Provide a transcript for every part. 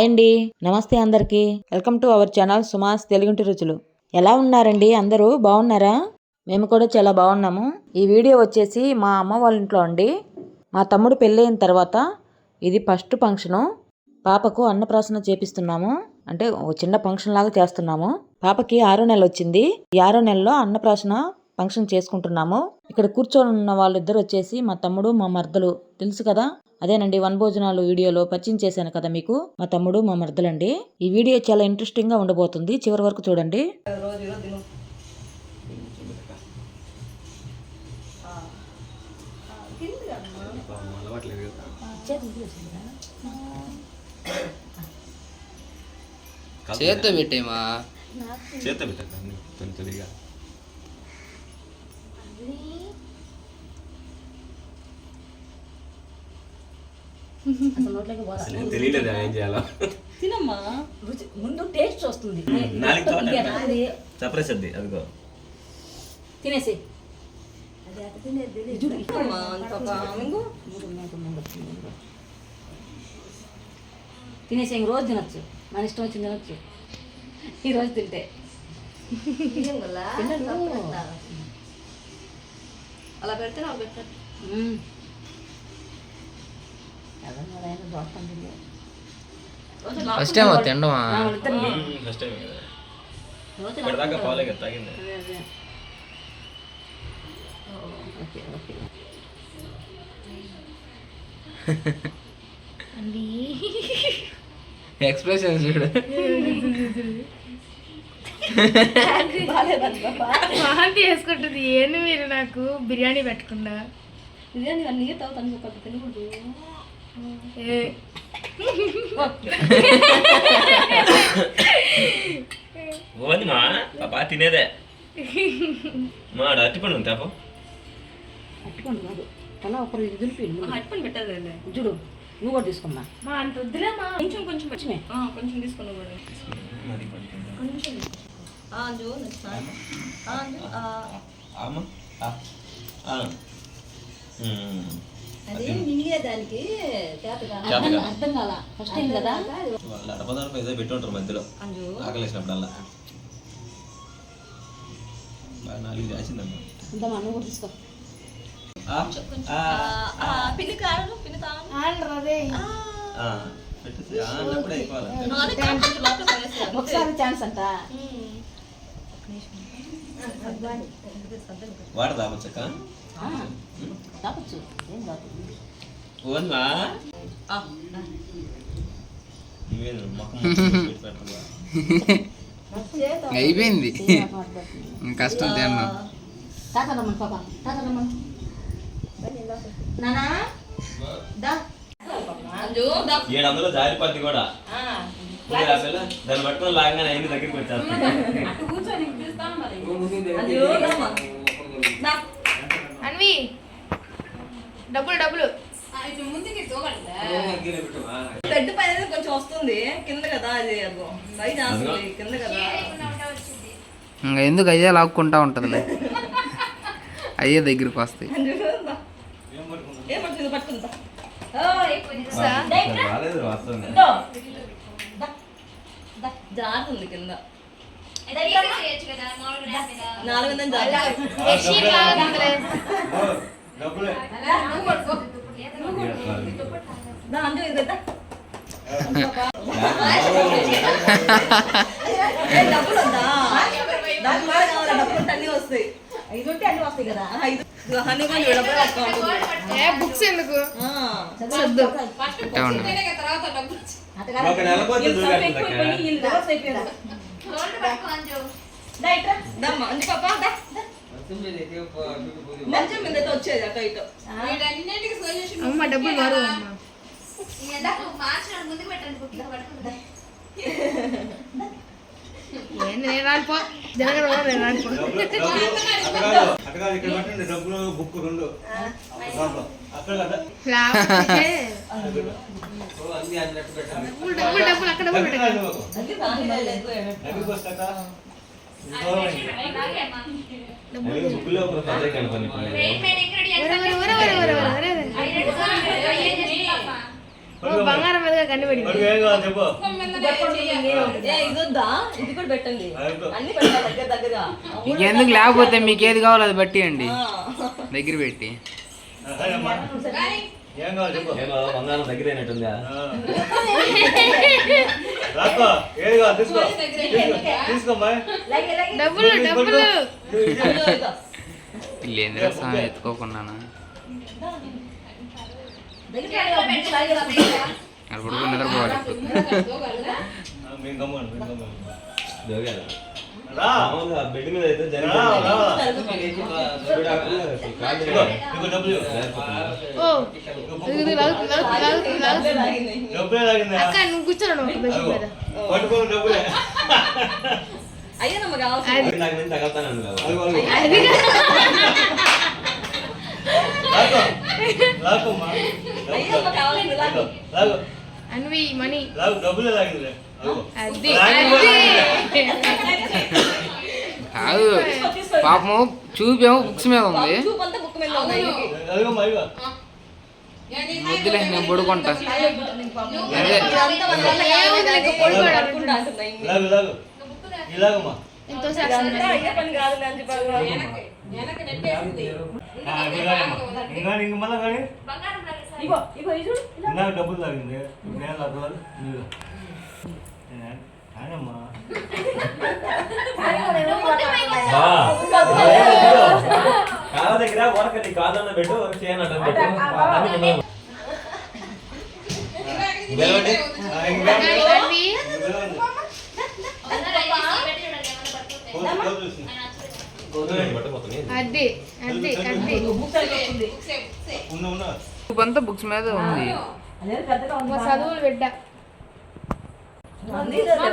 Hi అండి, నమస్తే అందరికీ. వెల్కమ్ టు అవర్ ఛానల్ సుమాస్ తెలుగింటి రుచులు. ఎలా ఉన్నారండి? అందరూ బాగున్నారా? మేము కూడా చాలా బాగున్నాము. ఈ వీడియో వచ్చేసి మా అమ్మ వాళ్ళ ఇంట్లో అండి. మా తమ్ముడు పెళ్ళైన తర్వాత ఇది ఫస్ట్ ఫంక్షను. పాపకు అన్నప్రాసన చేపిస్తున్నాము. అంటే ఒక చిన్న ఫంక్షన్ లాగా చేస్తున్నాము. పాపకి 6వ నెల వచ్చింది. ఈ 6వ నెలలో అన్నప్రాసన ఫంక్షన్ చేసుకుంటున్నాము. ఇక్కడ కూర్చొని ఉన్న వాళ్ళిద్దరు వచ్చేసి మా తమ్ముడు, మా మర్దలు. తెలుసు కదా, అదేనండి వనభోజనాలు వీడియోలో పరిచయం చేశాను కదా మీకు. మా తమ్ముడు, మా మర్దలండి. ఈ వీడియో చాలా ఇంట్రెస్టింగ్ గా ఉండబోతుంది, చివరి వరకు చూడండి. చేత పెట్టేమా చేత పెట్టగా తెలియలేదు ఏం చేయాలో. తినమ్మా, రుచి ముందు టేస్ట్ వస్తుంది. చెప్పరేసద్ది అదిగో తినేసి తినేసి రోజు తినొచ్చు, మన ఇష్టం వచ్చి తినొచ్చు. ఈరోజు తింటే అలా పెడితే నాకు పెట్టారు. ఫస్ట్ టైం తినడమా? ఫస్ట్ టైం కదా, ఇప్పటిదాకా పోలే కదా తాగింది. ఎక్స్ప్రెషన్ చూడు. వాంతి వేసుకుంటుంది. ఏంది మీరు నాకు బిర్యానీ పెట్టకుండా? బిర్యానీ అన్నీ తాగుతాను, తినకూడదు. మా పాప తినేదే. మా అట్టిపండు ఉంది తాప. అట్టిపండు కాదు, తల ఒకరు దులిపి అట్టుపని పెట్టదు చూడు. నువ్వు కూడా తీసుకోమ్మా. మా అంత వద్దులేమా, కొంచెం కొంచెం కొంచెమే కొంచెం తీసుకున్నా కూడా కొంచెం. అదే మింగేదానికి అర్థం కాల. ఫస్ట్ టైం కదా, వాళ్ళు అడపదాడప ఏదో పెట్టి ఉంటారు మధ్యలో ఆకలేసినప్పుడల్లా. బాగా 4 దాచిందమ్మా. ఇంతమా నువ్వు కూడా తీసుకో. పిల్లి కాదు, పిల్లి ఒకసారి ఛాన్స్ అంట. వాటర్ తాగొచ్చక్క? తాపచ్చు, ఏం కాదు. ఓన్మా అయిపోయింది కష్టం తిన్నాం. తాకదమ్మని పాప, తాకదమ్మని. నానా 700 జారిపత్తి కూడా దాన్ని పట్టుకొని లాగానే అయింది దగ్గరికి వచ్చారు. అన్వి డబ్బులు డబ్బులు బెడ్ పైన కొంచెం వస్తుంది కింద కదా, అది పైన వస్తుంది కింద కదా. ఇంకా ఎందుకు అయ్యే లాక్కుంటా ఉంటుందిలే, అయ్యే దగ్గరికి వస్తాయి. ఏమంటుంది పట్టుకుంటా జారుతుంది కింద. 400 డబ్బులు ఉందా? డబ్బులు అన్నీ వస్తాయి. 5 ఉంటే అన్నీ వస్తాయి కదా. బుక్స్ ఎందుకు? మంచం మీద వచ్చేది అటు ఇటు. అమ్మ డబ్బులు మారు అమ్మ. నేను రాలిపో జనగడ నేను రాలిపో. డబ్బులు డబ్బులు అక్కడ బంగారం మీద కనిపెడింది. పడుకో, ఏం కావాలి చెప్పు. ఇది వద్దా? ఇది కూడా పెట్టండి. అన్ని పెట్టాలి దగ్గర దగ్గరగా. ఇంకెందుకు లేకపోతే మీకు ఏది కావాలో అది బట్టి దగ్గర పెట్టి. అమ్మా. ఏం కావాలి చెప్పు. ఏమో బంగారం దగ్గర అయినట్టుందా? రాకో, ఏది కావాలి తీసుకో. తీసుకోమ్మా. డబ్బులు ఇదిగో, ఇదిగో. లేదురా స్వామి ఎత్తుకోకున్నాను. అది పడుకుని నిద్రపోవాలి ఇప్పుడు. మేము గమ్మున, మేము గమ్మున. జోగారా? రా. మామూలుగా బెడ్ మీద అయితే రా, రా. జరిగింది. ఇదిగో డబ్బులు ఇవ్వు. ఓ ఇది లాగుతుంది. డబ్బులే తాగిందా? అక్క నువ్వు కూర్చోను బెడ్ మీద. పట్టుకో డబ్బులే. అయ్యేనమ్మ కావాల్సింది. నాకు నేను తగలుతాను కదా. అదిగో, అదిగో. అది లాకో. లాకోమ్మా. అయ్యేనమ్మ కావాల్సింది. లాకో. లాకో. అన్వి మనీ లాకో, డబ్బులే తాగిందిలే. అదిగో. అది కాదు పాపము చూపేమో బుక్స్ మీద ఉంది. చూపంతా బుక్ మీద ఉన్నాయి. అదిగోమ్మా, ఇదిగో. వద్దులే నేను పడుకుంటా. అదే ఇదంతా మన వల్ల కాదు కానీ పడుకోవడం పడుకుంటా అంటున్నాయి. లాగు, లాగు. ఇలాగమ్మా. ఎంతో ఇదంతా అయ్యే పని కాదులే అని చెప్పారు. ఇంకా ఇంక మళ్ళా కానీ ఇగో ఇగో ఇది చూడు. ఇందాక డబ్బులు తాగింది. నేను లాకోవాలి. ఇదిగో. ఆయనమ్మా. కాళ్ళ దగ్గర వరకటి కాదన్న పెట్టు చేయనట్టు పెట్టు. వెళ్ళండి. ఇంకా అన్వి పట్టుకోతుంది. అది అది అది ఉన్నా చూపంతా బుక్స్ మీద ఉంది. మా చదువులు బిడ్డ మా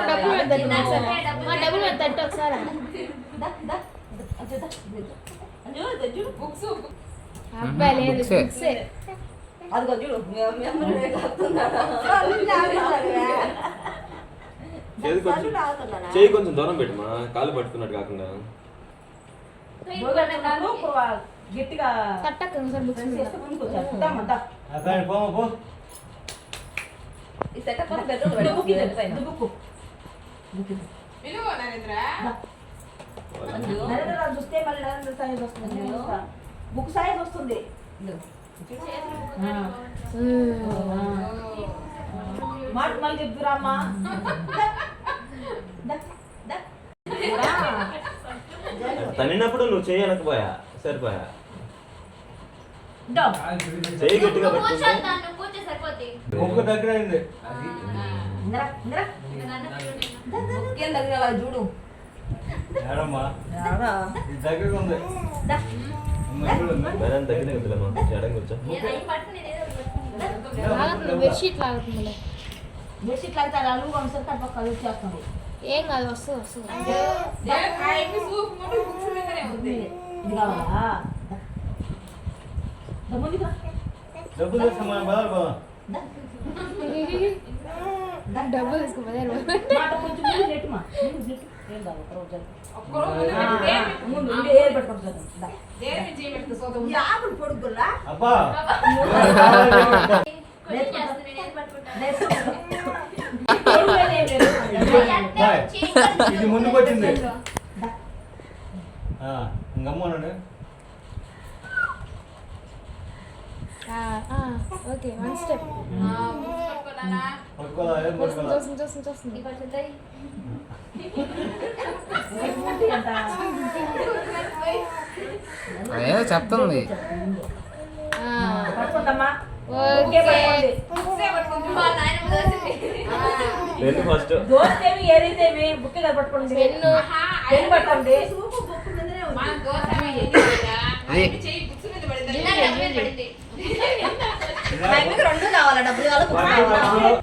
డబ్బులు మీద తట్టు ఒకసారి. మా డబ్బులు మీద తట్టు ఒకసారి. అబ్బాయి లేదు బుక్సే. బుక్సే. అదిగో చూడు మీ అమ్మని కాస్తున్నాడా? చేయి కొంచెం దూరం పెట్టుమా, కాలు పట్టుకున్నట్టు కాకుండా. గట్టిగా తట్టక్క ఒకసారి బుక్స్ మీద. అక్కడ పోమా పో. ఈ సెటప్ అంతా బెడ్రూమ్ పెట్టు పైన. చూస్తే మళ్ళీ నరేంద్ర సైజ్ వస్తుంది బుక్ సైజ్ వస్తుంది మాట మళ్ళీ చెప్తురా అమ్మా తనినప్పుడు నువ్వు చేయి అనకపోయా సరిపోయా. చేయి గట్టిగా పట్టుకుంటే ఒక్క దగ్గర అయింది. ఏం దగ్గర అలా చూడు. ఏడమ్మా ఇది దగ్గరగా ఉంది. బెరం దగ్గర వద్దులేమా, ఎడంగా వచ్చా. లాగుతుంది బెడ్షీట్ లాగుతుంది. బెడ్షీట్ లాగుతారు అలుగు ఒకసారి కట్టుపక్క వచ్చేస్తుంది ఏం కాదు వస్తుంది వస్తుంది. ఇది కావాలా ముందుగా డబ్బులు తెస్తామా బదారు పోదాం. డబ్బులు తీసుకోపోయారు. మాట కొంచెం ముందు నెట్టుమా ముందు నెట్టు ఏం కాదు ఒక రోజు ముందు ఏది పెట్టుకుంటుంది యాభై పొడుగులా అబ్బా బాయ్. ఇది ముందుకు వచ్చింది. ఇంకమ్మనండి. Okay one step. పట్టుకోదా ఏం పట్టుకోదా. చూస్తుంది చూస్తుంది చూస్తుంది. అదేదో చెప్తుంది. పట్టుకుంటామా ఓకే పెన్ను ఫస్ట్. దోస్తేమి ఏదైతేమి బుక్ కదా పట్టుకోండి పెన్ను పెన్ను పట్టుకోండి మా అమ్మకి రెండు కావాలా? డబ్బులు కావాలా?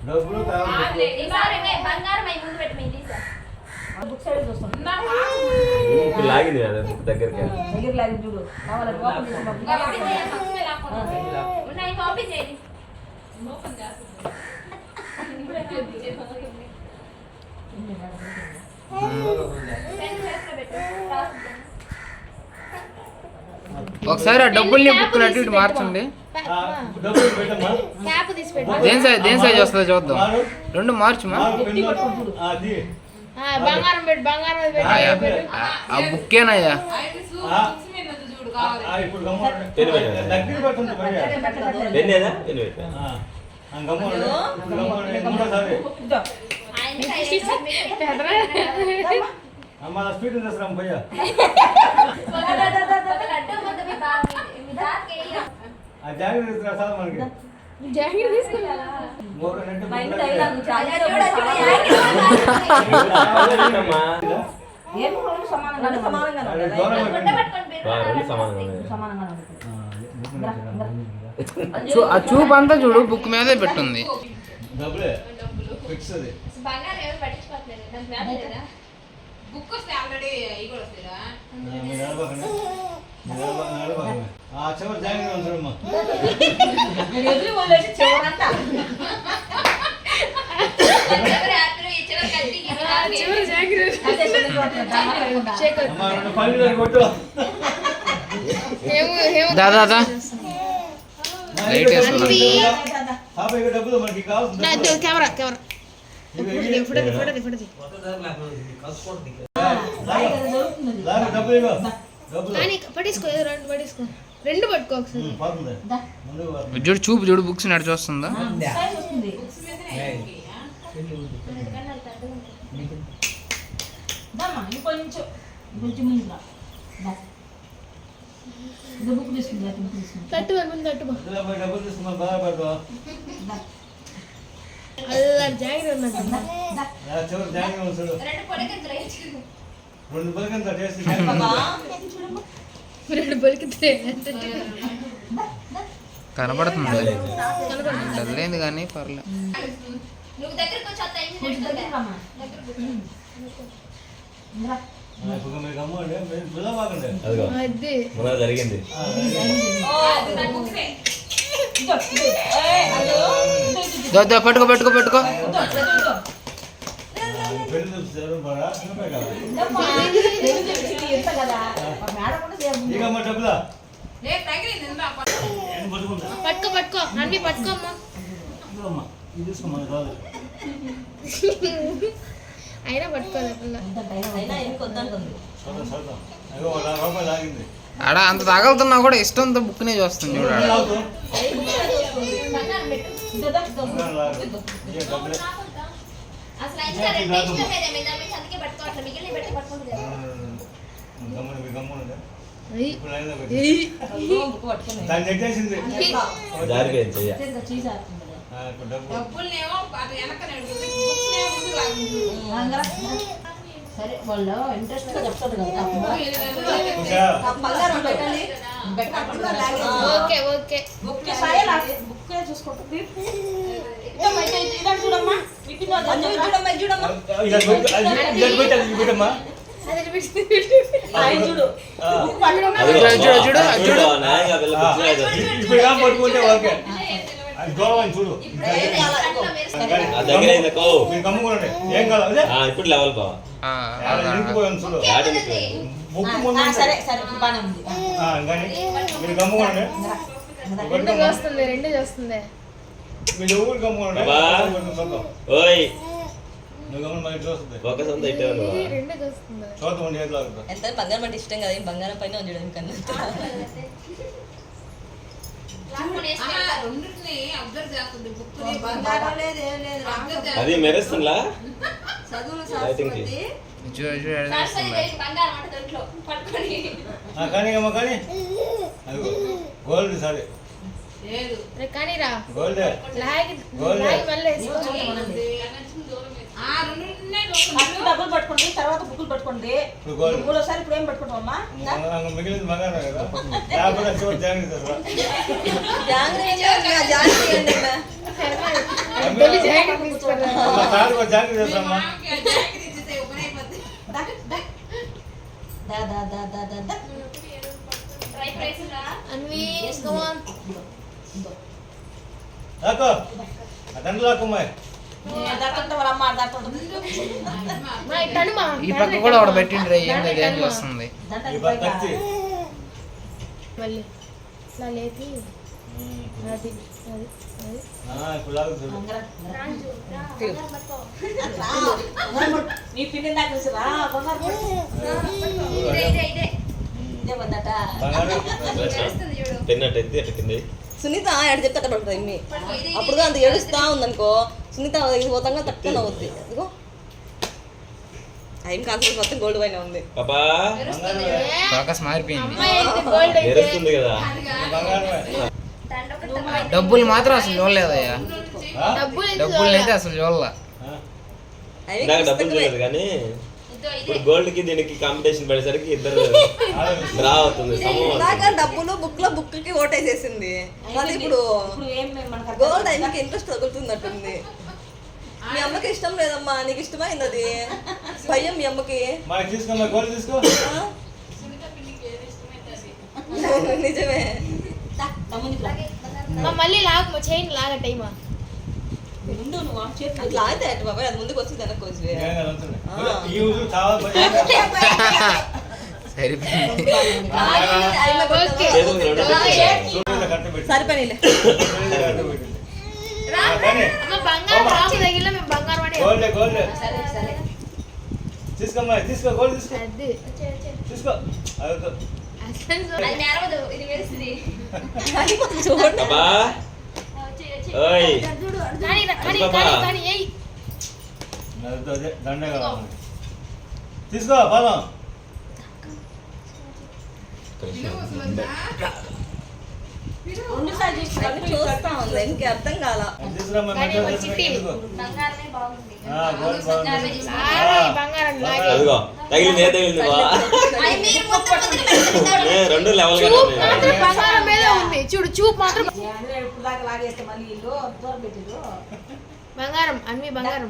డబ్బులు కావాలి. బుక్ సైజ్ వస్తుంది ఇప్పుడు లాగింది కదా బుక్ దగ్గరికి. దగ్గర లాగి చూడు కావాలంటే ఓపెన్ చేసి ఒకసారి ఆ డబ్బుల్ని బుక్ అటు ఇటు మార్చండి. డబ్బులు పెట్టమ్మా. క్యాప్ తీసి పెట్టు దేని సైజ్ వస్తుందో చూద్దాం. మారు. 2 మార్చుమా. అది బంగారం పెట్టు బంగారం అది పెట్టు ఆ బుక్కేనయ్యా. ఇప్పుడు గమ్మున పెన్ను పెట్టండి. దగ్గర పడుతుంది భయ్యా. పెన్నేదా? పెన్ను పెట్టా. గమ్మున మూడోసారి అమ్మ స్పీడ్ తీసుకురాం భయ్యా. ఆ జాగ్రత్త తీసుకురా సార్ మనకి. జాకెట్ తీసుకున్నా మూడు రెండు మైండ్ డైలాగ్ చాలా అమ్మా. ఏమో రెండు సమానంగానే ఉన్నాయి. సమానంగానే అదే ఉండాలి. దూరం పెట్టండి. రెండు సమానంగా ఉన్నాయి. సమానంగానే ఉన్నాయి. ఆ చూపు అంతా చూడు బుక్ మీదే పెట్టుంది. డబ్బులే ఫిక్స్ అది. బంగారం ఎవరు పట్టించుకోవట్లేదు దాని వ్యాధి లేదా బుక్ వస్తే ఆల్రెడీ అవి కూడా వస్తాయిరా. మీరు నడవకండి. ఆ చివరి జాగ్రత్త ఉంచడమ్మా. నేను ఎదురు వదిలేసి చివరంతా చివరి జాకెట్ అదే చివరి అమ్మ రెండు పళ్ళు కొట్టు. దాదా లైట్ వేసుకున్నా. పాప ఇక డబ్బులు మనకి కావాల్సింది. కెమెరా కెమెరా లాగా డబ్బులు ఇగో. డబ్బులు కానీ పట్టేసుకో రెండు పట్టేసుకో రెండు పట్టుకో ఒకసారి పోతుంది. ముందుకు పోతుంది. చూడు చూపు చూడు బుక్స్ నడిచి వస్తుందా. సైజ్ వస్తుంది. దమ్మా ఇంకొంచెం ముందుగా ఇది బుక్ తీసుకుంది తీసుకుంది తట్టు ముందు తట్టుకో ఇందులో పోయి డబ్బులు తీసుకున్నాం బాధపడతావా? అలా జాకెట్ ఉన్నట్టు చివరి జాగ్రత్త ఉంచడు. రెండు పలకంత టేస్ట్ రెండు పలికితే కనపడుతుంది. డల్లేంది కానీ పర్లేదు. నువ్వు దగ్గరికి వచ్చి ఇప్పుడు మీరు గమ్మండి. మీరు పిల్లవాకండి. అదిగో అది మన జరిగింది. పట్టుకో పట్టుకో పట్టుకో. పెళ్లి చూస్తారు బాగా చిన్నపై కదా. ఎంత కదా మేడం కూడా చేయాలి. ఇకమ్మ డబ్బులా లేదు తగిలింది ఇందా. నేను పట్టుకుంటా. పట్టుకో పట్టుకో అన్ని పట్టుకో అమ్మా ఇదిగోమ్మా, ఇది తీసుకోమని కాదు. అయినా పట్టుకోలే పిల్ల అయినా ఏం కొద్దంటుంది. చూద్దాం చూద్దాం. అయ్యో ₹1,00,000 ఆగింది. ఆడ అంత తగలుతున్నా కూడా ఇష్టంతో బుక్నే చూస్తుంది చూడు. ఆడ లాగు. బంగారం పెట్టు లాగు. ఇదే డబ్బులే. అసలు ఇంకా రెండు ఇష్టం లేదే మీ దాన్ని అందుకే పట్టుకో అట్లా మిగిలిన పెట్టి పట్టుకుంటుంది గమ్మున మీ గమ్మున అయ్యి ఇప్పుడు లైన్లో పెట్టి. బుక్ పట్టుకుని దాన్ని నెట్టేసింది. జారిపోయింది చెయ్య. ఇప్పుడు డబ్బు డబ్బుల్నేమో అటు వెనక బుక్స్నే ముందు లాగింది. సరే వాళ్ళు ఇంట్రెస్ట్ గా చెప్తారు కదా ఉషా, ఆ బంగారం పెట్టండి. పెట్టకుండా లాగింది. ఓకే ఓకే బుక్ బుక్ చూసుకుంటుంది చూడమ్మా మంజు చూడమ్మా ఇది చూడమ్మా. ఇలా పెట్టు, ఇది పెట్టు, అది పెట్టమ్మా. అది పెట్టి చూడు అదిగో, చూడు, చూడు, చూడు, చూడు. న్యాయంగా పిల్ల కూర్చునేది. ఇప్పుడు ఇలా పట్టుకుంటే ఓకే. అది దూరం చూడు. ఏది అలా ఇదిగో. ఆ దగ్గర అయిందకో. మీరు గమ్ముకోండి. ఏం కాదు అదే ఇప్పుడు లెవెల్ బావా. ఇంటిపోయాను చూడు. ఆటోమేటిక్. బుక్ ముందు సరే సరే బాగానే ఉంది కానీ మీరు గమ్ముకోండి. రెండు చేస్తుంది రెండు చేస్తుంది మీరు ఊరు గమ్ముకోండి. బాబా. ఓయ్ నువ్వు గమ్మున మరి చూస్తుంది. ఫోకస్ అంతా ఇట్టే ఉంది బావ. రెండు చేస్తుంది చూద్దాం ఏది లాగుతా. ఎంత బంగారం అంటే ఇష్టం కదా ఈ బంగారం పైన ఉండడం కన్నా బంగారం లేదు ఏం లేదు అది మెరుస్తుందా? చదువులు లైటింగ్ కి. చూడు చూడు ఎడ చేస్తుందా. బంగారం అంటే దాంట్లో పట్టుకొని కానీ అమ్మ కానీ అదిగో గోల్డ్ సరే కానీ రా గోల్డ్ లాగి గోల్డ్. లాగి మళ్ళీ వేసుకో డబ్బులు పట్టుకోండి తర్వాత బుక్కులు పట్టుకోండి ఇప్పుడు గోల్డ్ మూడోసారి ఇప్పుడు ఏం పట్టుకుంటామమ్మా మిగిలింది బంగారం కదా. లేకపోతే చూడు జాగ్రత్త అసలు. పెళ్లి జాకెట్ తీసుకురా అమ్మ తాడు కూడా జాగ్రత్త చేస్తామ్మా. దా దా దా దా దా దా అన్వి కమాన్ లాక్కో ఆ దండలు లాక్కమ్మాయి. దట్టుంటే వాళ్ళ అమ్మ దట్టుంటుంది మా ఇట్టను మా ఈ పక్క కూడా ఒకటి పెట్టిండ్రు ఏంది ఏం చూస్తుంది. ఈ పక్క కత్తి. మళ్ళీ ఇట్లా లేపి ఇప్పుడు లాగు చూడు. నీ పిన్ని దాకా చూసిరా బంగారు ఇదే వద్దట బంగారు తిన్నట్టయితే అట్లా కింద సునీత ఎడ చెప్తే అక్కడ పడుతుంది ఇమ్మి అప్పుడుగా అంత ఏడుస్తా ఉందనుకో సునీత పోతాగా తక్కువ అవుద్ది ఇదిగో టైం కాన్సెప్ట్ మొత్తం గోల్డ్ పైన ఉంది పాపా ఫోకస్ మారిపోయింది. అమ్మాయి అయితే గోల్డ్ అయితే ఎరుస్తుంది కదా. బంగారమే. డబ్బులు మాత్రం అసలు చూడలేదయ్యా. డబ్బులు అయితే డబ్బులు అయితే అసలు చూడలే. ఇందాక డబ్బులు చూడలేదు కానీ ఇప్పుడు గోల్డ్ కి దీనికి కాంపిటీషన్ పడేసరికి ఇద్దరు డ్రా అవుతుంది సమూహం. ఇందాక డబ్బులు బుక్కి ఓటేసేసింది మళ్ళీ ఇప్పుడు ఇప్పుడు ఏం మనకు గోల్డ్ ఆయనకి ఇంట్రెస్ట్ తగులుతున్నట్టుంది. మీ అమ్మకి ఇష్టం లేదమ్మా, నీకు ఇష్టమైంది అది భయం మీ అమ్మకి. మనకి తీసుకో గోల్డ్ తీసుకో. నిజమే. మళ్ళీ లాగు చైన్ లాగ టైమా ముందు నువ్వు ఆ చేతి అట్లా అయితే అటు బాబాయ్ అది ముందుకు వచ్చి వెనక్కి వచ్చి ఏం కాదు, ఉంటుంది. ఈ ఊరు చాలా సరిపోయింది. ఓకే చేతులకు రెండు సూర్యుడు కట్టు పెట్టి సరిపోయిలే. సూర్యుడు కట్టు పెట్టింది. కానీ అమ్మ బంగారం రాము తగిలిన మేము బంగారం వాడే గోల్డ్ గోల్డ్ సరే సరే తీసుకోమ్మా తీసుకో గోల్డ్ తీసుకో అది తీసుకో అది చూడండి పాపా ఓయ్ కానీ ఏయ్ అదే దండే కావాలి. తీసుకో పాదం రెండు సార్లు అన్ని చూస్తా ఉంది ఇంకే అర్థం కాల. తీసుకురామ్మా కానీ ఒక చిట్టి. గోల్డ్ బాగుంది. బంగారం లాగే అదిగో తగిలింది ఏ తగిలింది బా రెండు లెవెల్ గా చూపు ఉన్నాయి. మాత్రం బంగారం మీద ఉంది చూడు చూపు మాత్రం ఇప్పుడు దాకా లాగేస్తే మళ్ళీ ఇల్లు దూరం పెట్టిరు బంగారం అన్ని బంగారం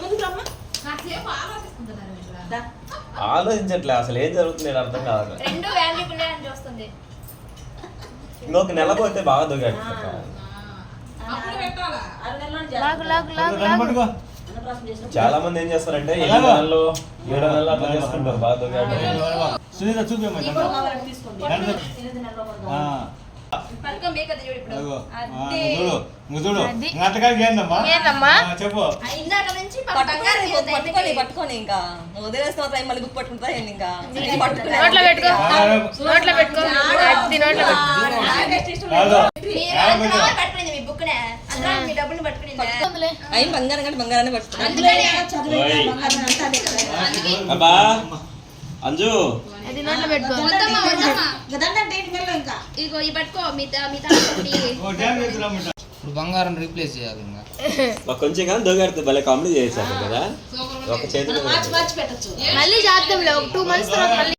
ముందుకు రమ్మా దా. ఆలోచించట్లే అసలు ఏం జరుగుతుంది నాకు అర్థం కాదు. రెండు వాల్యూబుల్ అని చూస్తుంది ఇంకొక నెల పోతే బాగా దొంగడు. 6 నెలల్లో లాగు లాగు లాగు దండ పట్టుకో. అన్నప్రాసం చేసిన చాలా మంది ఏం చేస్తారంటే 8 నెలలు 7 నెలలు అట్లా చేసుకుంటారు బాగా దొంగడు. సునీత చూపేమ్మా దండ. కావాలంటే తీసుకోండి దండ. 8 నెలల్లో కూడా ఆ. పట్టుకో మీకు అది చూడు ఇప్పుడు. అదిగో. అదే. నువ్వు చూడు అది. నాటకానికి ఏందమ్మా ఏందమ్మా? చెప్పు ఇందాక నుంచి పట్టుకొని ఇంకా వదిలేస్తే మాత్రం మళ్ళీ బుక్ పట్టుకుంటా ఏంది ఇంకా పట్టుకునే నోట్లో పెట్టుకో నోట్లో పెట్టుకో అది నోట్లో పెట్టుకో కాదు. పట్టుకుందిలే. అయ్యి బంగారం కంటే బంగారాన్ని పట్టుకున్నా. ఓయ్ అబ్బా అంజు అది నోట్లో పెట్టుకో దండ అంటే 8 నెలలు ఇంకా ఇగో ఈ పట్టుకో మీ ఓ డ్యామ్ చేస్తున్నాం ఇప్పుడు బంగారం రీప్లేస్ చేయాలి ఇంకా. కొంచెం కానీ దొంగడితే భలే కామెడీ చేశారు కదా ఒక చేతిలో మార్చి పెట్టచ్చు మళ్ళీ చేద్దాంలే ఒక 2 months తర్వాత మళ్ళీ